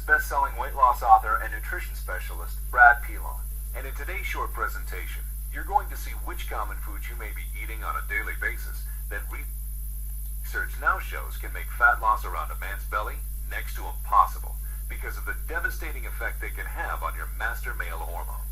best-selling weight loss author and nutrition specialist, Brad Pilon. And in today's short presentation, you're going to see which common foods you may be eating on a daily basis that research now shows can make fat loss around a man's belly next to impossible because of the devastating effect they can have on your master male hormone.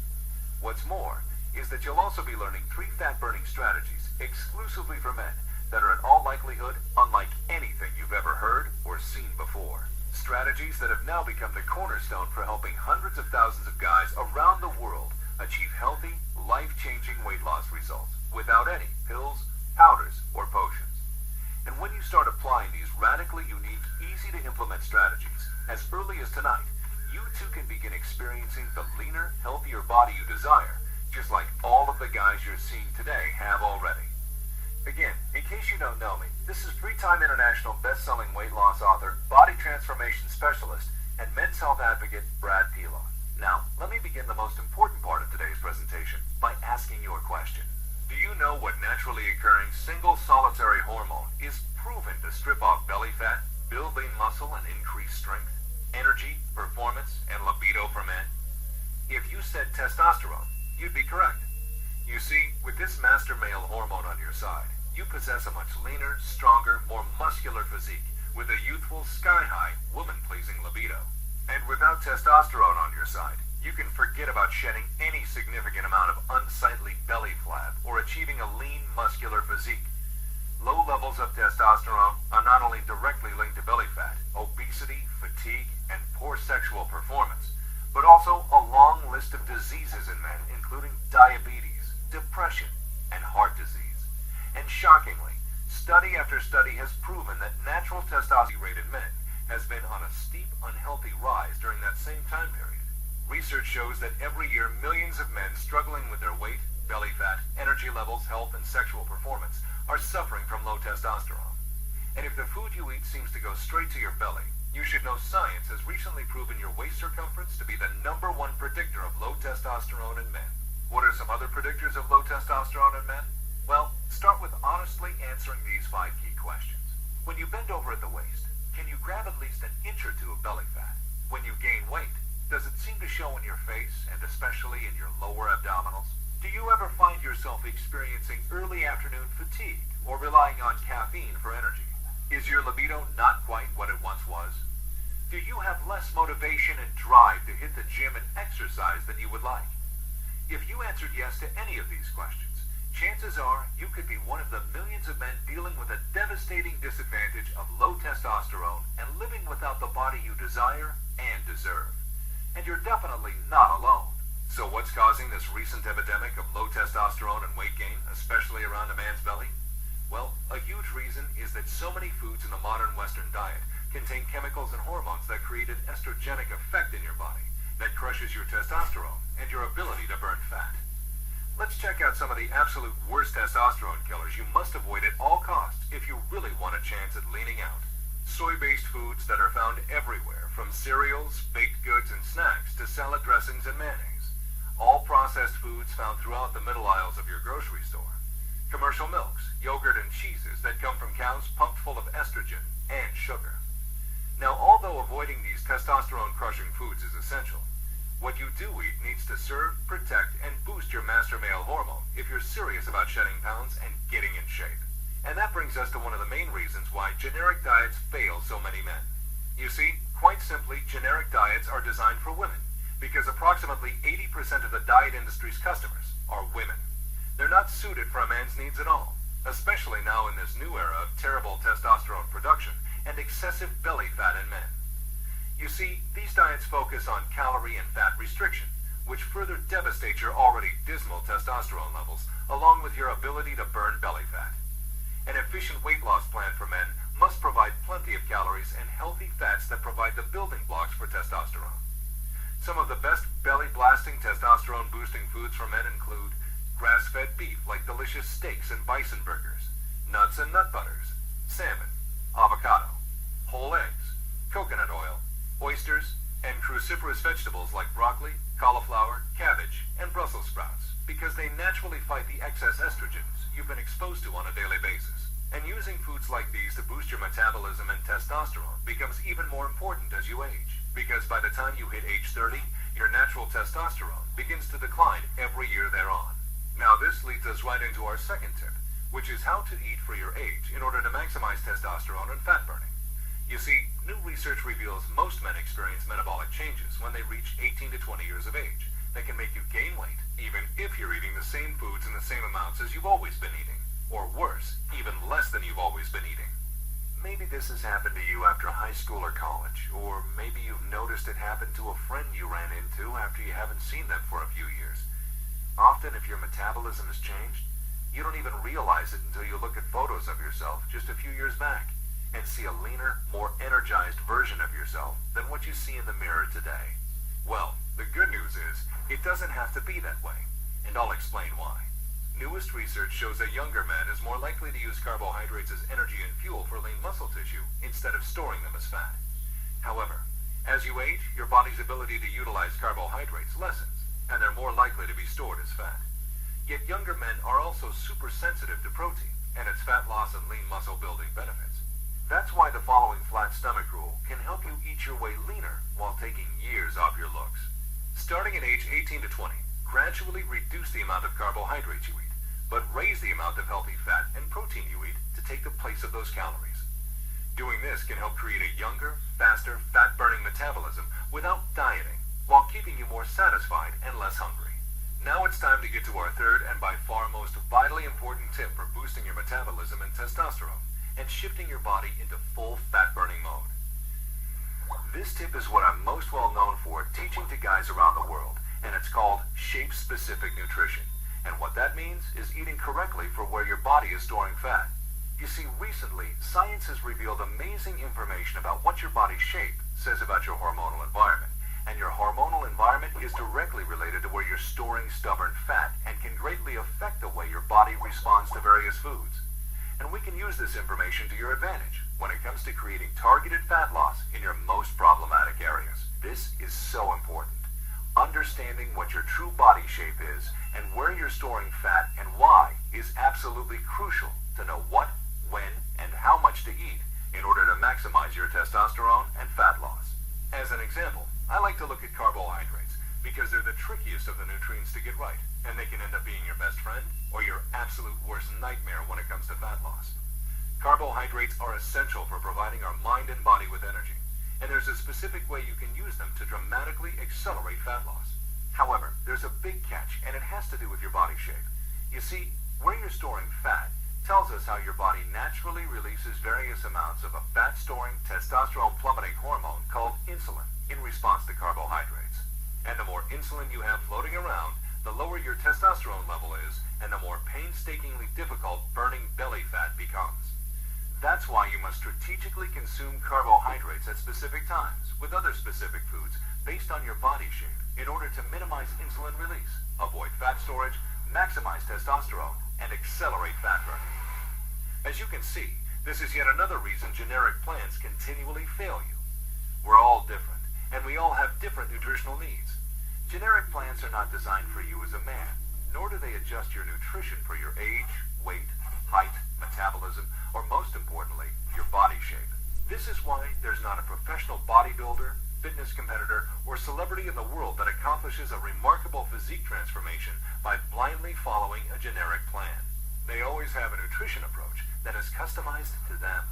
What's more is that you'll also be learning 3 fat-burning strategies exclusively for men that are in all likelihood unlike anything you've ever heard or seen before. Strategies that have now become the cornerstone for helping hundreds of thousands of guys around the world achieve healthy, life-changing weight loss results without any pills, powders, or potions. And when you start applying these radically unique, easy-to-implement strategies as early as tonight, you too can begin experiencing the leaner, healthier body you desire, just like all of the guys you're seeing today have already. Again, in case you don't know me, this is 3-time international best-selling weight loss author, body transformation specialist, and men's health advocate Brad Pilon. Now, let me begin the most important part of today's presentation by asking you a question. Do you know what naturally occurring single solitary hormone is proven to strip off belly fat, build lean muscle, and increase strength, energy, performance, and libido for men? If you said testosterone, you'd be correct. You see, with this master male hormone on your side, you possess a much leaner, stronger, more muscular physique with a youthful, sky-high, woman-pleasing libido. And without testosterone on your side, you can forget about shedding any significant amount of unsightly belly flab or achieving a lean, muscular physique. Low levels of testosterone are not only directly linked to belly fat, obesity, fatigue, and poor sexual performance, but also a long list of diseases in men, including diabetes, depression, and heart disease. And shockingly, study after study has proven that natural testosterone rate in men has been on a steep, unhealthy rise during that same time period. Research shows that every year millions of men struggling with their weight, belly fat, energy levels, health, and sexual performance are suffering from low testosterone. And if the food you eat seems to go straight to your belly, you should know science has recently proven your waist circumference to be the #1 predictor of low testosterone in men. What are some other predictors of low testosterone in men? Well, start with honestly answering these 5 key questions. When you bend over at the waist, can you grab at least an inch or 2 of belly fat? When you gain weight, does it seem to show in your face and especially in your lower abdominals? Do you ever find yourself experiencing early afternoon fatigue or relying on caffeine for energy? Is your libido not quite what it once was? Do you have less motivation and drive to hit the gym and exercise than you would like? If you answered yes to any of these questions, chances are you could be one of the millions of men dealing with a devastating disadvantage of low testosterone and living without the body you desire and deserve. And you're definitely not alone. So what's causing this recent epidemic of low testosterone and weight gain, especially around a man's belly? Well, a huge reason is that so many foods in the modern Western diet contain chemicals and hormones that create an estrogenic effect in your body that crushes your testosterone and your ability to burn fat. Let's check out some of the absolute worst testosterone killers you must avoid at all costs if you really want a chance at leaning out. Soy-based foods that are found everywhere, from cereals, baked goods, and snacks to salad dressings and mayonnaise. All processed foods found throughout the middle aisles of your grocery store. Commercial milks, yogurt, and cheeses that come from cows pumped full of estrogen and sugar. Now, although avoiding these testosterone-crushing foods is essential, what you do eat needs to serve, protect, and boost your master male hormone if you're serious about shedding pounds and getting in shape. And that brings us to one of the main reasons why generic diets fail so many men. You see, quite simply, generic diets are designed for women because approximately 80% of the diet industry's customers are women. They're not suited for a man's needs at all, especially now in this new era of terrible testosterone production and excessive belly fat in men. You see, these diets focus on calorie and fat restriction, which further devastates your already dismal testosterone levels, along with your ability to burn belly fat. An efficient weight loss plan for men must provide plenty of calories and healthy fats that provide the building blocks for testosterone. Some of the best belly-blasting, testosterone-boosting foods for men include grass-fed beef like delicious steaks and bison burgers, nuts and nut butters, salmon, avocado, whole eggs, coconut oil, oysters, and cruciferous vegetables like broccoli, cauliflower, cabbage, and Brussels sprouts because they naturally fight the excess estrogens you've been exposed to on a daily basis. And using foods like these to boost your metabolism and testosterone becomes even more important as you age because by the time you hit age 30, your natural testosterone begins to decline every year thereon. Now this leads us right into our second tip, which is how to eat for your age in order to maximize testosterone and fat burning. You see, new research reveals most men experience metabolic changes when they reach 18 to 20 years of age that can make you gain weight, even if you're eating the same foods in the same amounts as you've always been eating, or worse, even less than you've always been eating. Maybe this has happened to you after high school or college, or maybe you've noticed it happen to a friend you ran into after you haven't seen them for a few years. Often, if your metabolism has changed, you don't even realize it until you look at photos of yourself just a few years back and see a leaner, more energized version of yourself than what you see in the mirror today. Well, the good news is, it doesn't have to be that way, and I'll explain why. Newest research shows that younger men is more likely to use carbohydrates as energy and fuel for lean muscle tissue instead of storing them as fat. However, as you age, your body's ability to utilize carbohydrates lessens, and they're more likely to be stored as fat. Yet younger men are also super sensitive to protein and its fat loss and lean muscle building benefits. That's why the following flat stomach rule can help you eat your way leaner while taking years off your looks. Starting at age 18 to 20, gradually reduce the amount of carbohydrates you eat, but raise the amount of healthy fat and protein you eat to take the place of those calories. Doing this can help create a younger, faster, fat-burning metabolism without dieting, while keeping you more satisfied and less hungry. Now it's time to get to our third and by far most vitally important tip for boosting your metabolism and testosterone, and shifting your body into full fat-burning mode. This tip is what I'm most well known for teaching to guys around the world, and it's called shape-specific nutrition. And what that means is eating correctly for where your body is storing fat. You see, recently, science has revealed amazing information about what your body's shape says about your hormonal environment. And your hormonal environment is directly related to where you're storing stubborn fat and can greatly affect the way your body responds to various foods. And we can use this information to your advantage when it comes to creating targeted fat loss in your most problematic areas. This is so important. Understanding what your true body shape is and where you're storing fat and why is absolutely crucial to know what, when, and how much to eat in order to maximize your testosterone and fat loss. As an example, I like to look at carbohydrates because they're the trickiest of the nutrients to get right, and they can end up being your best friend or your absolute worst nightmare when it comes to fat loss. Carbohydrates are essential for providing our mind and body with energy, and there's a specific way you can use them to dramatically accelerate fat loss. However, there's a big catch, and it has to do with your body shape. You see, where you're storing fat tells us how your body naturally releases various amounts of a fat-storing testosterone plummeting hormone called insulin in response to carbohydrates. And the more insulin you have floating around, the lower your testosterone level is, and the more painstakingly difficult burning belly fat becomes. That's why you must strategically consume carbohydrates at specific times with other specific foods based on your body shape in order to minimize insulin release, avoid fat storage, maximize testosterone, and accelerate fat burning. As you can see, this is yet another reason generic plans continually fail you. We're all different, and we all have different nutritional needs. Generic plans are not designed for you as a man, nor do they adjust your nutrition for your age, weight, height, metabolism, or most importantly, your body shape. This is why there's not a professional bodybuilder, fitness competitor, or celebrity in the world that accomplishes a remarkable physique transformation by blindly following a generic plan. They always have a nutrition approach that is customized to them.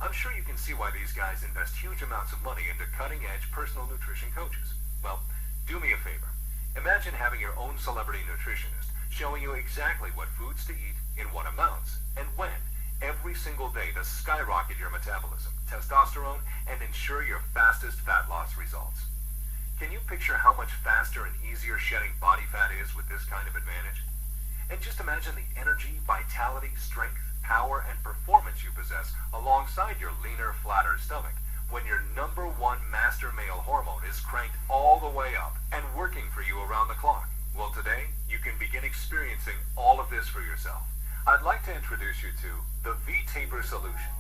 I'm sure you can see why these guys invest huge amounts of money into cutting-edge personal nutrition coaches. Well, do me a favor. Imagine having your own celebrity nutritionist showing you exactly what foods to eat, in what amounts, and when, every single day to skyrocket your metabolism, testosterone, and ensure your fastest fat loss results. Can you picture how much faster and easier shedding body fat is with this kind of advantage? And just imagine the energy, vitality, strength, power, and performance you possess alongside your leaner, flatter stomach when your number one master male hormone is cranked all the way up and working for you around the clock. Well, today, you can begin experiencing all of this for yourself. I'd like to introduce you to the V-Taper solution,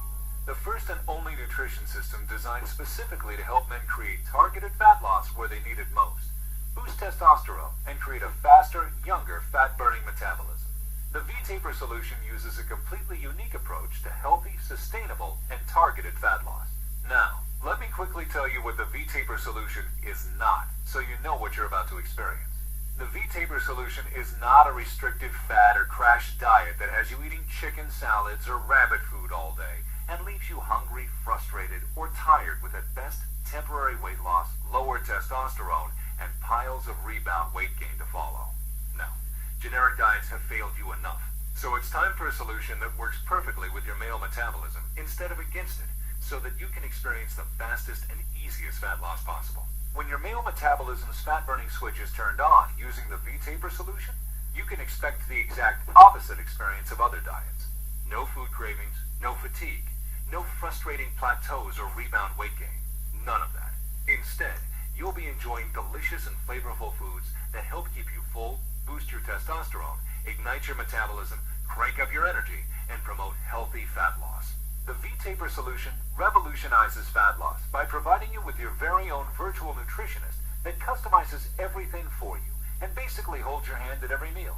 the first and only nutrition system designed specifically to help men create targeted fat loss where they need it most, boost testosterone, and create a faster, younger, fat-burning metabolism. The V-Taper solution uses a completely unique approach to healthy, sustainable, and targeted fat loss. Now, let me quickly tell you what the V-Taper solution is not, so you know what you're about to experience. The V-Taper solution is not a restrictive fad or crash diet that has you eating chicken salads or rabbit food all day and leaves you hungry, frustrated, or tired with at best temporary weight loss, lower testosterone, and piles of rebound weight gain to follow. No, generic diets have failed you enough. So it's time for a solution that works perfectly with your male metabolism instead of against it, so that you can experience the fastest and easiest fat loss possible. When your male metabolism's fat-burning switch is turned on using the V-Taper solution, you can expect the exact opposite experience of other diets. No food cravings, no fatigue, no frustrating plateaus or rebound weight gain. None of that. Instead, you'll be enjoying delicious and flavorful foods that help keep you full, boost your testosterone, ignite your metabolism, crank up your energy, and promote healthy fat loss. The V-Taper solution revolutionizes fat loss by providing you with your very own virtual nutritionist that customizes everything for you and basically holds your hand at every meal.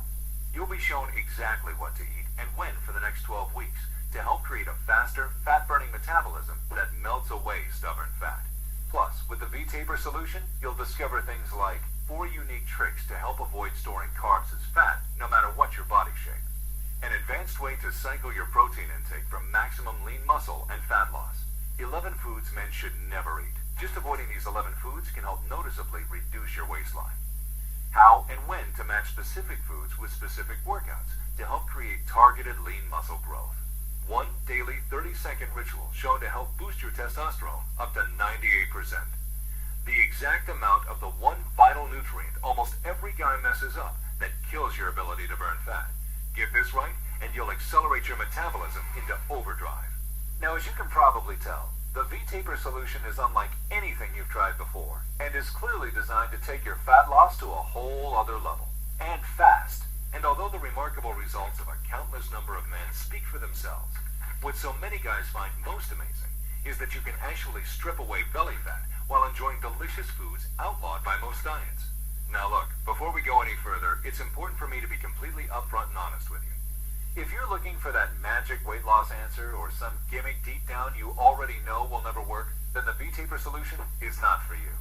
You'll be shown exactly what to eat and when for the next 12 weeks to help create a faster, fat-burning metabolism that melts away stubborn fat. Plus, with the V-Taper solution, you'll discover things like 4 unique tricks to help avoid storing carbs as fat, no matter what your body shape. An advanced way to cycle your protein intake for maximum lean muscle and fat loss. 11 foods men should never eat. Just avoiding these 11 foods can help noticeably reduce your waistline. How and when to match specific foods with specific workouts to help create targeted lean muscle growth. 1 daily 30-second ritual shown to help boost your testosterone up to 98%. The exact amount of the one vital nutrient almost every guy messes up that kills your ability to burn fat. Get this right, and you'll accelerate your metabolism into overdrive. Now, as you can probably tell, the V-Taper solution is unlike anything you've tried before, and is clearly designed to take your fat loss to a whole other level, and fast. And although the remarkable results of a countless number of men speak for themselves, what so many guys find most amazing is that you can actually strip away belly fat while enjoying delicious foods outlawed by most diets. Now look, before we go any further, it's important for me to be completely upfront and honest with you. If you're looking for that magic weight loss answer or some gimmick deep down you already know will never work, then the V-Taper solution is not for you.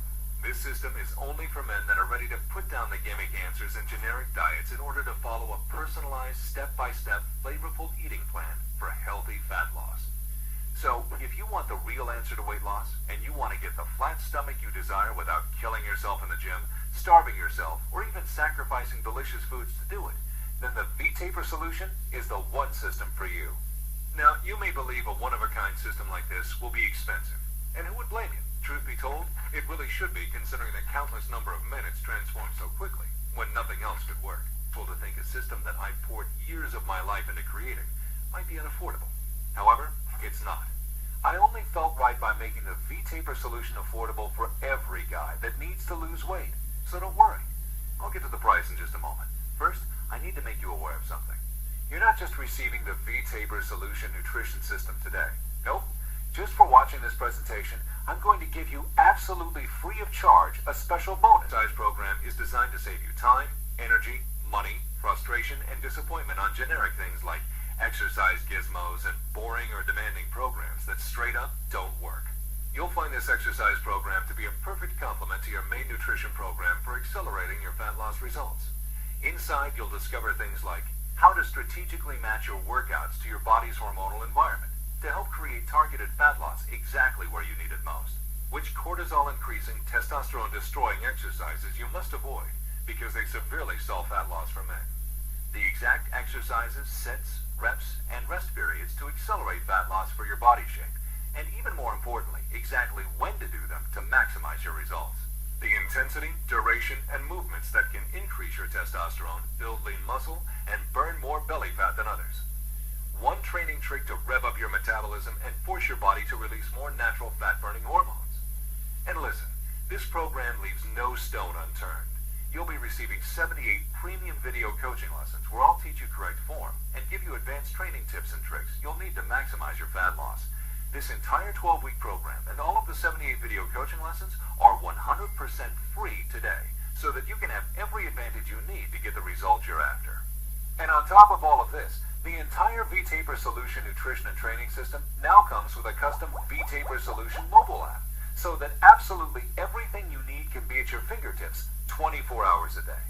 This system is only for men that are ready to put down the gimmick answers and generic diets in order to follow a personalized, step-by-step, flavorful eating plan for healthy fat loss. So, if you want the real answer to weight loss, and you want to get the flat stomach you desire without killing yourself in the gym, starving yourself, or even sacrificing delicious foods to do it, then the V-Taper solution is the one system for you. Now, you may believe a one-of-a-kind system like this will be expensive, and who would blame you? Truth be told, it really should be, considering the countless number of men it's transformed so quickly, when nothing else could work. Well, to think a system that I've poured years of my life into creating might be unaffordable. However, it's not. I only felt right by making the V-Taper solution affordable for every guy that needs to lose weight. So don't worry. I'll get to the price in just a moment. First, I need to make you aware of something. You're not just receiving the V-Taper solution nutrition system today. Nope. Just for watching this presentation, I'm going to give you absolutely free of charge a special bonus. This program is designed to save you time, energy, money, frustration, and disappointment on generic things like exercise gizmos and boring or demanding programs that straight up don't work. You'll find this exercise program to be a perfect complement to your main nutrition program for accelerating your fat loss results. Inside, you'll discover things like how to strategically match your workouts to your body's hormonal environment to help create targeted fat loss exactly where you need it most, which cortisol-increasing, testosterone-destroying exercises you must avoid because they severely stall fat loss for men, the exact exercises, sets, reps, and rest periods to accelerate fat loss for your body shape, and even more importantly, exactly when to do them to maximize your results. The intensity, duration, and movements that can increase your testosterone, build lean muscle, and burn more belly fat than others. One training trick to rev up your metabolism and force your body to release more natural fat-burning hormones. And listen, this program leaves no stone unturned. You'll be receiving 78 premium video coaching lessons where I'll teach you correct form and give you advanced training tips and tricks you'll need to maximize your fat loss. This entire 12-week program and all of the 78 video coaching lessons are 100% free today, so that you can have every advantage you need to get the results you're after. And on top of all of this, the entire V-Taper Solution nutrition and training system now comes with a custom V-Taper Solution mobile app, so that absolutely everything you need can be at your fingertips 24 hours a day.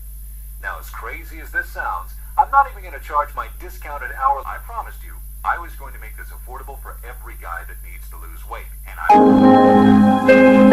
Now, as crazy as this sounds, I'm not even going to charge my discounted hour. I promised you I was going to make this affordable for every guy that needs to lose weight, and I...